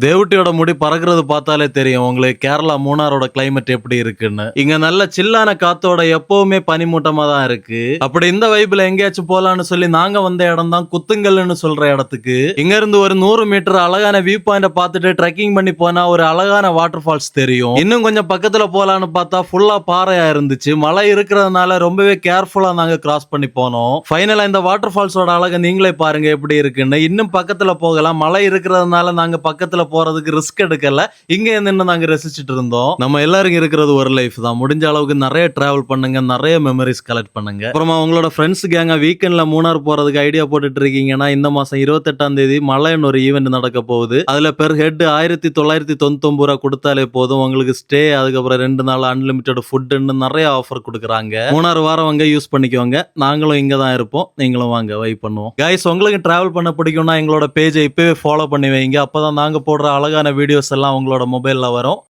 தேவட்டியோட முடி பறக்குறது பார்த்தாலே தெரியும் உங்களுக்கு கேரளா மூணாரோட கிளைமேட் எப்படி இருக்குன்னு. இங்க நல்ல சில்லான காத்தோட எப்பவுமே பனிமூட்டமா தான் இருக்கு. அப்படி இந்த வைப்ல எங்கேயாச்சும் போலான்னு சொல்லி நாங்க வந்த இடம் தான் குத்துங்கல்னு சொல்ற இடத்துக்கு. இங்க இருந்து ஒரு 100 மீட்டர் அழகான வியூ பாயிண்ட பார்த்துட்டு ட்ரெக்கிங் பண்ணி போனா ஒரு அழகான வாட்டர் ஃபால்ஸ் தெரியும். இன்னும் கொஞ்சம் பக்கத்துல போலான்னு பார்த்தா ஃபுல்லா பாறையா இருந்துச்சு. மழை இருக்கிறதுனால ரொம்பவே கேர்ஃபுல்லா நாங்க கிராஸ் பண்ணி போனோம். ஃபைனலா இந்த வாட்டர் ஃபால்ஸோட அழகை நீங்களே பாருங்க எப்படி இருக்குன்னு. இன்னும் பக்கத்துல போகலாம். மழை இருக்கிறதுனால நாங்க பக்கத்துல போறதுக்கு ரிஸ்க் எடுக்கல. இங்க நின்று நாங்க ரசிச்சிட்டு இருந்தோம். நம்ம எல்லாரும் இருக்கிறது ஒரு லைஃப் தான். முடிஞ்ச அளவுக்கு நிறைய டிராவல் பண்ணுங்க, நிறைய மெமரிஸ் கலெக்ட் பண்ணுங்க. அப்புறமா உங்களோட ஃப்ரெண்ட்ஸ் கேங்க வீக்கெண்ட்ல மூணார் போறதுக்கு ஐடியா போட்டுட்டு இருக்கீங்கன்னா இந்த மாசம் 28ஆம் தேதி மலைன்னு ஒரு ஈவெண்ட் நடக்க போகுது. அதுல பெர் ஹெட் 1999 ரூபா கொடுத்தாலே போதும். உங்களுக்கு ஸ்டே, அதுக்கப்புறம் 2 நாள் அன்லிமிட்டட் ஃபுட்னு நிறைய ஆஃபர் கொடுக்குறாங்க. மூணார் வாரவங்க யூஸ் பண்ணிக்கோங்க. நாங்களும் இங்க தான் இருப்போம். நீங்களும் வாங்க, வைப் பண்ணுவோம். கைஸ், உங்களுக்கு டிராவல் பண்ண பிடிக்கும்னா எங்களோட பேஜை இப்பவே ஃபாலோ பண்ணி வைங்க. அப்பதான் நாங்க போடுற அழகான வீடியோஸ் எல்லாம் உங்களோட மொபைல்ல வரும்.